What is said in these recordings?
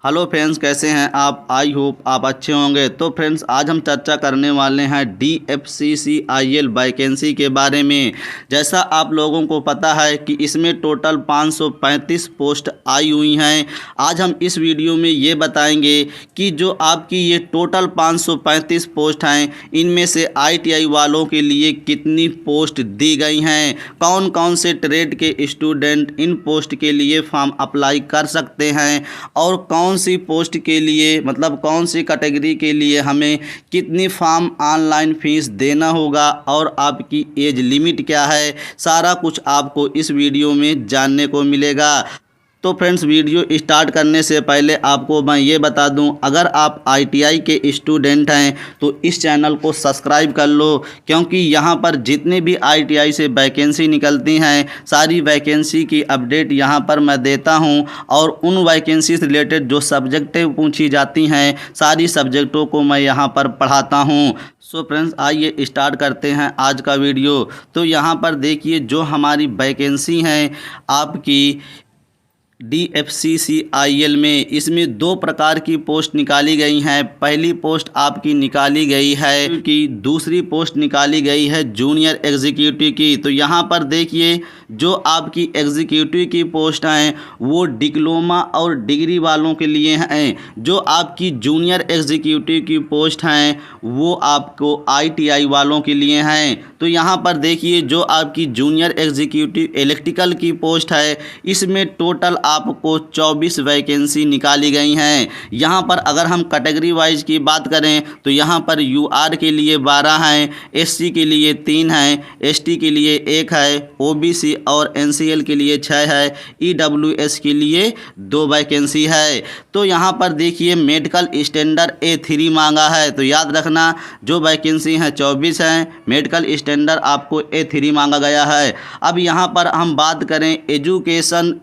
Hello friends, कैसे हैं आप? आई होप आप अच्छे होंगे। तो फ्रेंड्स, आज हम चर्चा करने वाले हैं DFCCIL वैकेंसी के बारे में। जैसा आप लोगों को पता है कि इसमें टोटल 535 पोस्ट आई हुई हैं। आज हम इस वीडियो में ये बताएंगे कि जो आपकी ये टोटल 535 पोस्ट हैं, इनमें से ITI वालों के लिए कितनी पोस्ट दी गई हैं, कौन कौन से ट्रेड के स्टूडेंट इन पोस्ट के लिए फॉर्म अप्लाई कर सकते हैं, और कौन सी पोस्ट के लिए मतलब कौन सी कैटेगरी के लिए हमें कितनी फॉर्म ऑनलाइन फीस देना होगा, और आपकी एज लिमिट क्या है। सारा कुछ आपको इस वीडियो में जानने को मिलेगा। तो फ्रेंड्स, वीडियो स्टार्ट करने से पहले आपको मैं ये बता दूं, अगर आप ITI के स्टूडेंट हैं तो इस चैनल को सब्सक्राइब कर लो, क्योंकि यहाँ पर जितने भी ITI से वैकेंसी निकलती हैं, सारी वैकेंसी की अपडेट यहाँ पर मैं देता हूँ, और उन वैकेंसी से रिलेटेड जो सब्जेक्टें पूछी जाती हैं, सारी सब्जेक्टों को मैं यहाँ पर पढ़ाता हूँ। सो फ्रेंड्स, आइए स्टार्ट करते हैं आज का वीडियो। तो यहाँ पर देखिए, जो हमारी वैकेंसी हैं आपकी DFCCIL में, इसमें दो प्रकार की पोस्ट निकाली गई हैं। पहली पोस्ट आपकी निकाली गई है कि दूसरी पोस्ट निकाली गई है जूनियर एग्जीक्यूटिव की। तो यहाँ पर देखिए, जो आपकी एग्जीक्यूटिव की पोस्ट हैं वो डिप्लोमा और डिग्री वालों के लिए हैं। जो आपकी जूनियर एग्जीक्यूटिव की पोस्ट हैं वो आपको ITI वालों के लिए हैं। तो यहाँ पर देखिए, जो आपकी जूनियर एग्जीक्यूटिव इलेक्ट्रिकल की पोस्ट है, इसमें टोटल आपको 24 वैकेंसी निकाली गई हैं। यहाँ पर अगर हम कैटेगरी वाइज की बात करें तो यहाँ पर UR के लिए 12 हैं, SC के लिए 3 हैं, ST के लिए 1 है, OBC और NCL के लिए 6 है, EWS के लिए 2 वैकेंसी है। तो यहाँ पर देखिए, मेडिकल स्टैंडर्ड A3 मांगा है। तो याद रखना, जो वैकेंसी हैं 24 हैं, मेडिकल स्टैंडर्ड आपको A3 मांगा गया है। अब यहाँ पर हम बात करें एजुकेशन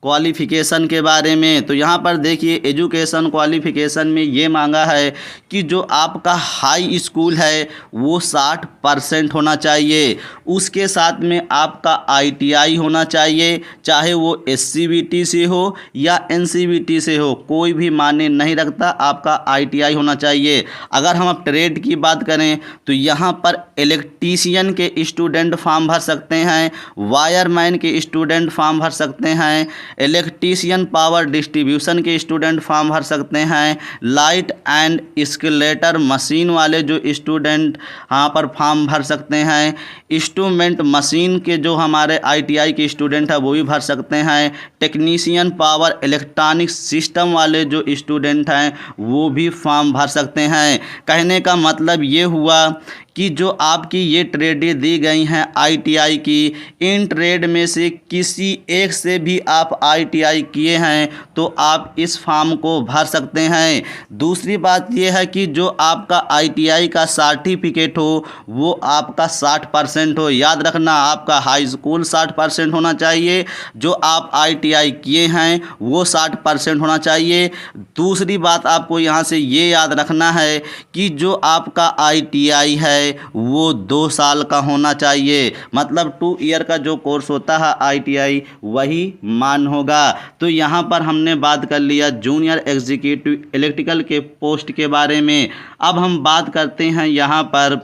क्वालिफ़िकेशन के बारे में, तो यहाँ पर देखिए, एजुकेशन क्वालिफ़िकेशन में ये मांगा है कि जो आपका हाई स्कूल है वो 60% होना चाहिए। उसके साथ में आपका ITI होना चाहिए, चाहे वो SCBT से हो या NCBT से हो, कोई भी मायने नहीं रखता, आपका ITI होना चाहिए। अगर हम अब ट्रेड की बात करें तो यहाँ पर इलेक्ट्रीशियन के स्टूडेंट फॉर्म भर सकते हैं, वायरमैन के स्टूडेंट फॉर्म भर सकते हैं, इलेक्ट्रीशियन पावर डिस्ट्रीब्यूशन के स्टूडेंट फॉर्म भर सकते हैं, लाइट एंड स्केलेटर मशीन वाले जो स्टूडेंट यहाँ पर फॉर्म भर सकते हैं, इंस्ट्रूमेंट मशीन के जो हमारे ITI के स्टूडेंट हैं वो भी भर सकते हैं, टेक्नीशियन पावर इलेक्ट्रॉनिक सिस्टम वाले जो स्टूडेंट हैं वो भी फॉर्म भर सकते हैं। कहने का मतलब ये हुआ कि जो आपकी ये ट्रेडें दी गई हैं ITI की, इन ट्रेड में से किसी एक से भी आप ITI किए हैं तो आप इस फॉर्म को भर सकते हैं। दूसरी बात यह है कि जो आपका ITI का सर्टिफिकेट हो वो आपका 60% हो। याद रखना, आपका हाई स्कूल 60% होना चाहिए, जो आप ITI किए हैं वो 60% होना चाहिए। दूसरी बात आपको यहाँ से ये याद रखना है कि जो आपका ITI है वो 2 साल का होना चाहिए, मतलब 2 ईयर का जो कोर्स होता है ITI वही मान होगा। तो यहाँ पर हमने बात कर लिया जूनियर एग्जीक्यूटिव इलेक्ट्रिकल के पोस्ट के बारे में। अब हम बात करते हैं यहाँ पर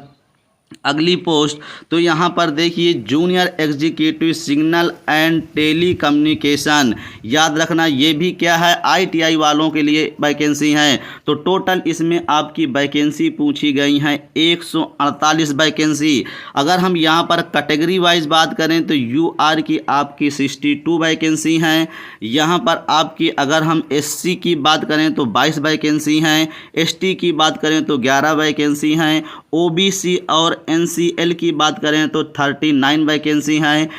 अगली पोस्ट। तो यहाँ पर देखिए, junior executive signal and telecommunication. याद रखना, ये भी क्या है, ITI वालों के लिए वैकेंसी हैं। तो टोटल इसमें आपकी वैकेंसी पूछी गई हैं 148 वैकेंसी। अगर हम यहाँ पर कैटेगरी वाइज बात करें तो UR की आपकी 62 वैकेंसी हैं। यहाँ पर आपकी अगर हम SC की बात करें तो 22 वैकेंसी हैं, ST की बात करें तो 11 वैकेंसी हैं, OBC और NCL की बात करें तो 39 वैकेंसी हैं,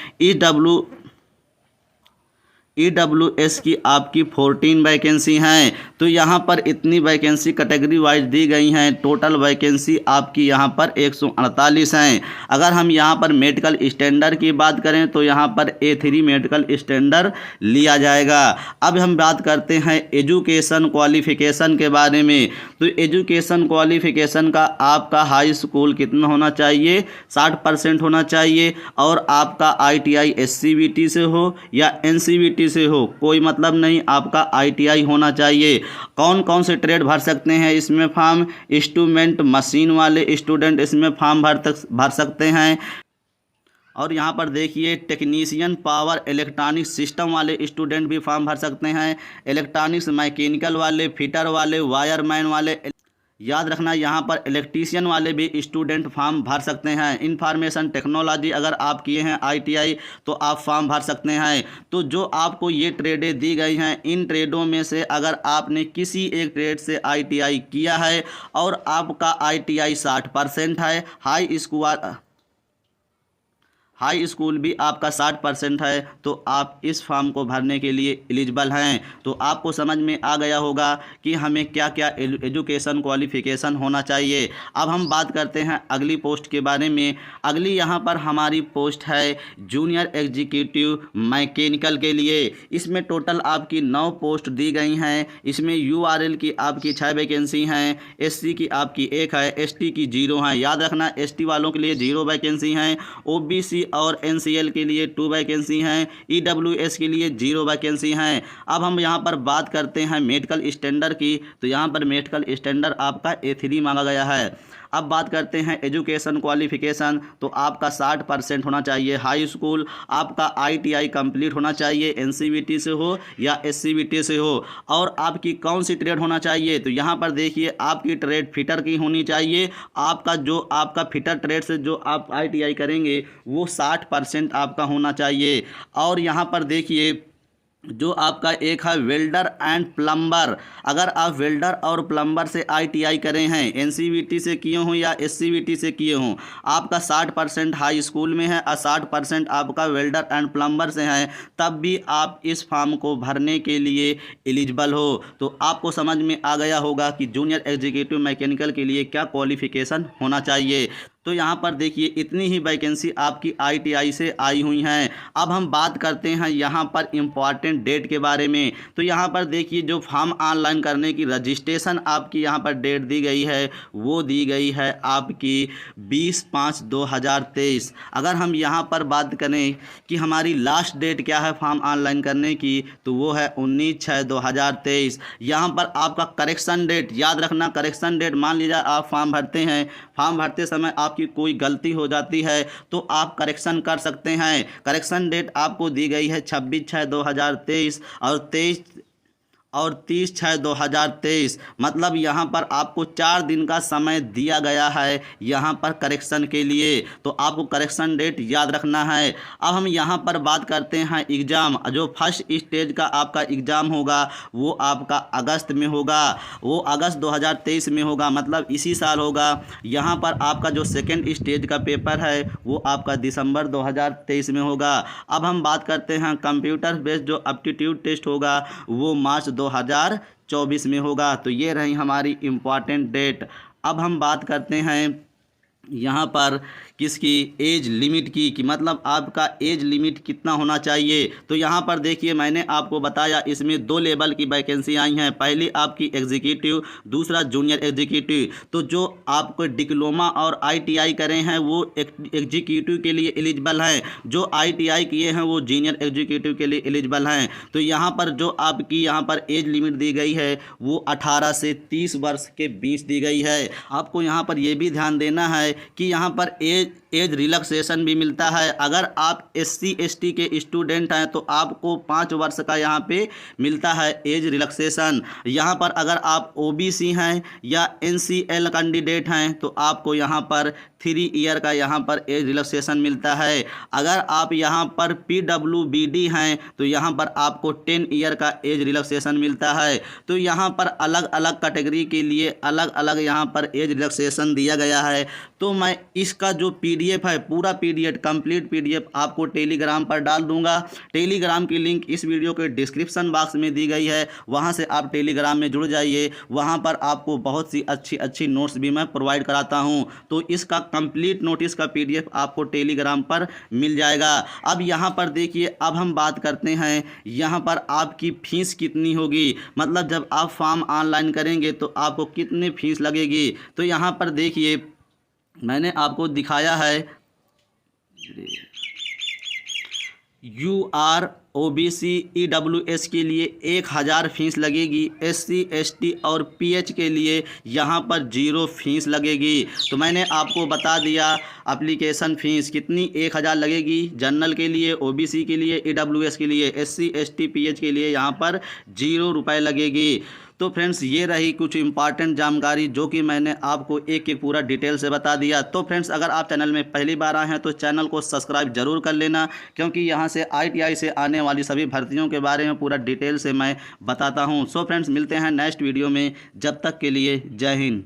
EWS की आपकी 14 वैकेंसी हैं। तो यहाँ पर इतनी वैकेंसी कैटेगरी वाइज दी गई हैं। टोटल वैकेंसी आपकी यहाँ पर 148 हैं। अगर हम यहाँ पर मेडिकल स्टैंडर्ड की बात करें तो यहाँ पर A3 मेडिकल स्टैंडर्ड लिया जाएगा। अब हम बात करते हैं एजुकेशन क्वालिफिकेशन के बारे में। तो एजुकेशन क्वालिफिकेशन का आपका हाई स्कूल कितना होना चाहिए, 60% होना चाहिए। और आपका ITI SCBT से हो या NCBT से हो, कोई मतलब नहीं, आपका ITI होना चाहिए। कौन कौन से ट्रेड भर सकते हैं इसमें फॉर्म? इंस्ट्रूमेंट मशीन वाले स्टूडेंट इसमें फॉर्म भर सकते हैं। और यहाँ पर देखिए टेक्नीशियन पावर इलेक्ट्रॉनिक सिस्टम वाले स्टूडेंट भी फॉर्म भर सकते हैं। इलेक्ट्रॉनिक्स मैकेनिकल वाले, फिटर वाले, वायरमैन वाले, याद रखना यहाँ पर इलेक्ट्रीशियन वाले भी स्टूडेंट फॉर्म भर सकते हैं। इंफॉर्मेशन टेक्नोलॉजी अगर आप किए हैं ITI तो आप फॉर्म भर सकते हैं। तो जो आपको ये ट्रेडें दी गई हैं, इन ट्रेडों में से अगर आपने किसी एक ट्रेड से ITI किया है और आपका ITI 60% है, हाई स्कूल भी आपका 60% है, तो आप इस फॉर्म को भरने के लिए एलिजिबल हैं। तो आपको समझ में आ गया होगा कि हमें क्या क्या एजुकेशन क्वालिफिकेशन होना चाहिए। अब हम बात करते हैं अगली पोस्ट के बारे में। अगली यहाँ पर हमारी पोस्ट है जूनियर एग्जीक्यूटिव मैकेनिकल के लिए। इसमें टोटल आपकी 9 पोस्ट दी गई हैं। इसमें URL की आपकी 6 वैकेंसी हैं, SC की आपकी 1 है, ST की 0 है। याद रखना ST वालों के लिए 0 वैकेंसी हैं, OBC और NCL के लिए 2 वैकेंसी हैं, EWS के लिए 0 वैकेंसी हैं। अब हम यहाँ पर बात करते हैं मेडिकल स्टैंडर्ड की। तो यहाँ पर मेडिकल स्टैंडर्ड आपका A3 मांगा गया है। अब बात करते हैं एजुकेशन क्वालिफिकेशन। तो आपका 60% होना चाहिए हाई स्कूल, आपका ITI कंप्लीट होना चाहिए, NCBT से हो या SCBT से हो। और आपकी कौन सी ट्रेड होना चाहिए? तो यहाँ पर देखिए आपकी ट्रेड फिटर की होनी चाहिए। आपका फिटर ट्रेड से जो आप ITI करेंगे वो 60% आपका होना चाहिए। और यहाँ पर देखिए जो आपका एक है वेल्डर एंड प्लम्बर। अगर आप वेल्डर और प्लम्बर से ITI करे हैं, NCBT से किए हों या SCBT से किए हों, आपका 60% हाई स्कूल में है और 60% आपका वेल्डर एंड प्लम्बर से है, तब भी आप इस फॉर्म को भरने के लिए एलिजिबल हो। तो आपको समझ में आ गया होगा कि जूनियर एग्जीक्यूटिव मैकेनिकल के लिए क्या क्वालिफिकेशन होना चाहिए। तो यहाँ पर देखिए इतनी ही वैकेंसी आपकी ITI से आई हुई हैं। अब हम बात करते हैं यहाँ पर इम्पॉर्टेंट डेट के बारे में। तो यहाँ पर देखिए जो फॉर्म ऑनलाइन करने की रजिस्ट्रेशन आपकी यहाँ पर डेट दी गई है वो दी गई है आपकी 20/5/2023। अगर हम यहाँ पर बात करें कि हमारी लास्ट डेट क्या है फॉर्म ऑनलाइन करने की, तो वो है 19/6/2023। यहाँ पर आपका करेक्शन डेट याद रखना। करेक्शन डेट मान लीजिए आप फॉर्म भरते हैं, फॉर्म भरते समय आपकी कोई गलती हो जाती है तो आप करेक्शन कर सकते हैं। करेक्शन डेट आपको दी गई है 26/6/2023 और 30/6/2023। मतलब यहाँ पर आपको 4 दिन का समय दिया गया है यहाँ पर करेक्शन के लिए। तो आपको करेक्शन डेट याद रखना है। अब हम यहाँ पर बात करते हैं एग्ज़ाम। जो फर्स्ट स्टेज का आपका एग्ज़ाम होगा वो आपका अगस्त में होगा, वो अगस्त 2023 में होगा, मतलब इसी साल होगा। यहाँ पर आपका जो सेकेंड स्टेज का पेपर है वो आपका दिसंबर 2023 में होगा। अब हम बात करते हैं कंप्यूटर बेस्ड जो एप्टीट्यूड टेस्ट होगा वो मार्च 2024 में होगा। तो ये रही हमारी इम्पॉर्टेंट डेट। अब हम बात करते हैं यहाँ पर किसकी एज लिमिट की, कि मतलब आपका एज लिमिट कितना होना चाहिए। तो यहाँ पर देखिए मैंने आपको बताया इसमें 2 लेवल की वैकेंसी आई हैं। पहली आपकी एग्जीक्यूटिव, दूसरा जूनियर एग्जीक्यूटिव। तो जो आपको डिप्लोमा और ITI करें हैं वो एग्जीक्यूटिव के लिए एलिजिबल हैं, जो ITI किए हैं वो जूनियर एग्जीक्यूटिव के लिए एलिजिबल हैं। तो यहाँ पर जो आपकी यहाँ पर एज लिमिट दी गई है वो 18 से 30 वर्ष के बीच दी गई है। आपको यहाँ पर ये भी ध्यान देना है कि यहाँ पर एज रिलैक्सेशन भी मिलता है। अगर आप SC ST के स्टूडेंट हैं तो आपको 5 वर्ष का यहाँ पे मिलता है एज रिलैक्सेशन। यहाँ पर अगर आप OBC हैं या NCL कैंडिडेट हैं तो आपको यहाँ पर 3 ईयर का यहाँ पर एज रिलैक्सेशन मिलता है। अगर आप यहाँ पर PWBD हैं तो यहाँ पर आपको 10 ईयर का एज रिलैक्सेशन मिलता है। तो यहाँ पर अलग अलग कैटेगरी के लिए अलग अलग यहाँ पर एज रिलैक्सेशन दिया गया है। तो मैं इसका जो PDF है पूरा PDF कंप्लीट PDF आपको टेलीग्राम पर डाल दूंगा। टेलीग्राम की लिंक इस वीडियो के डिस्क्रिप्शन बॉक्स में दी गई है, वहां से आप टेलीग्राम में जुड़ जाइए। वहां पर आपको बहुत सी अच्छी नोट्स भी मैं प्रोवाइड कराता हूं। तो इसका कंप्लीट नोटिस का PDF आपको टेलीग्राम पर मिल जाएगा। अब यहां पर देखिए, अब हम बात करते हैं यहां पर आपकी फीस कितनी होगी, मतलब जब आप फॉर्म ऑनलाइन करेंगे तो आपको कितनी फीस लगेगी। तो यहां पर देखिए मैंने आपको दिखाया है UR OBC EWS के लिए 1000 फीस लगेगी। SC ST और PH के लिए यहाँ पर 0 फीस लगेगी। तो मैंने आपको बता दिया एप्लीकेशन फ़ीस कितनी 1000 लगेगी जनरल के लिए, OBC के लिए, EWS के लिए, SC ST PH के लिए यहाँ पर 0 रुपये लगेगी। तो फ्रेंड्स ये रही कुछ इंपॉर्टेंट जानकारी जो कि मैंने आपको एक एक पूरा डिटेल से बता दिया। तो फ्रेंड्स अगर आप चैनल में पहली बार आए हैं तो चैनल को सब्सक्राइब जरूर कर लेना, क्योंकि यहाँ से ITI से आने वाली सभी भर्तियों के बारे में पूरा डिटेल से मैं बताता हूँ। सो फ्रेंड्स मिलते हैं नेक्स्ट वीडियो में, जब तक के लिए जय हिंद।